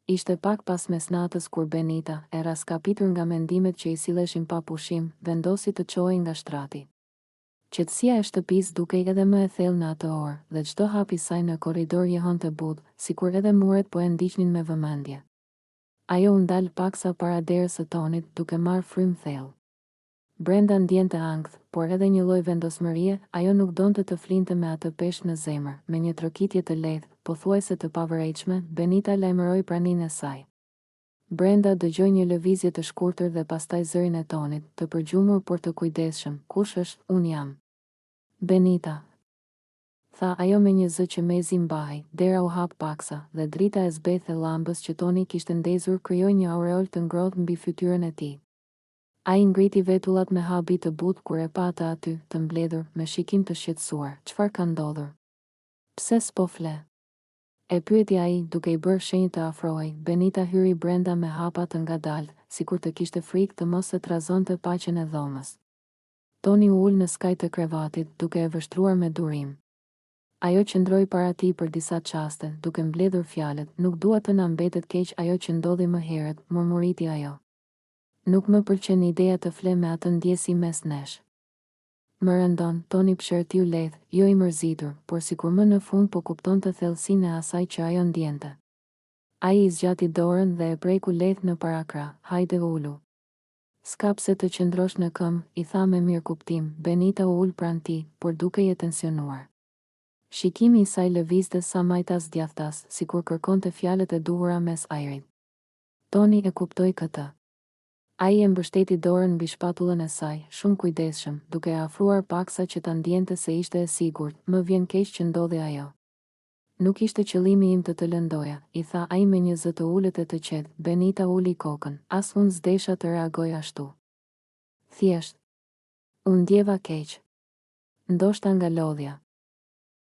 Ishte pak pas mesnatës kur Benita, e raskapitur nga mendimet që i silleshin pa pushim, vendosi të çohej nga shtrati. Qetësia e shtëpisë dukej edhe më e thellë në atë orë, dhe çdo hap i saj në korridor jehonte butë, sikur edhe muret po e ndiqnin me vëmendje. Ajo u ndal paksa para derës së Tonit, duke marrë frymë thellë. Brenda ndjente ankth, por edhe një lloj vendosmërie, ajo nuk donte të flinte me atë peshë në zemër, me një trokitje të lehtë, pothuajse të pavërejtshme, Benita lajmëroi praninë e saj. Brenda dëgjoi një lëvizje të shkurtër dhe pastaj zërin e Tonit, të përgjumur por të kujdesshëm. "Kush është? Unë jam." "Benita," tha ajo me një zë që mezi mbahej. Dera u hap paksa, dhe drita e zbethë e llambës që Toni kishte ndezur krijoi një aureol të ngrohtë mbi fytyrën e tij. Ai ngriti vetullat me habi të butë kur e pa atë aty, të mbledhur, me shikim të shqetësuar. "Çfarë ka ndodhur? Pse s'po fle?" e pyeti ai, duke i bërë shenjë të afrohej. Benita hyri brenda me hapa të ngadaltë, sikur të kishte frikë të mos e trazonte paqen e dhomës. Toni u ul në skaj të krevatit, duke e vështruar me durim. Ajo qëndroi para tij për disa çaste, duke mbledhur fjalët. "Nuk dua të na mbetet keq ajo që ndodhi më herët," murmuriti ajo. "Nuk më pëlqen ideja të fle me atë ndjesi mes nesh." "Më rëndon," Toni pshërtiu lehtë, jo i mërzitur, por sikur më në fund po kuptonte thellësinë e asaj që ajo ndjente. Ai i zgjati dorën dhe e preku lehtë në parakrah. "Hajde ulu. S'ka pse të qëndrosh në këmbë," i tha me mirë kuptim. Benita u ul pranë tij, por duke je tensionuar. Shikimi i saj lëvizte sa majtas djathtas, sikur kërkonte fjalët e duhura mes ajrit. Toni e kuptoi këtë. Ai e mbështeti dorën mbi shpatullën e saj, shumë kujdesshëm, duke e afruar paksa që ta ndjente se ishte e sigurt. "Më vjen keq që ndodhi ajo. Nuk ishte qëllimi im të lëndoja," i tha ai me një zë të ulët e të qetë. Benita uli kokën. "As unë s'desha të reagoj ashtu. Thjesht, unë ndjeva keq. Ndoshta nga lodhja."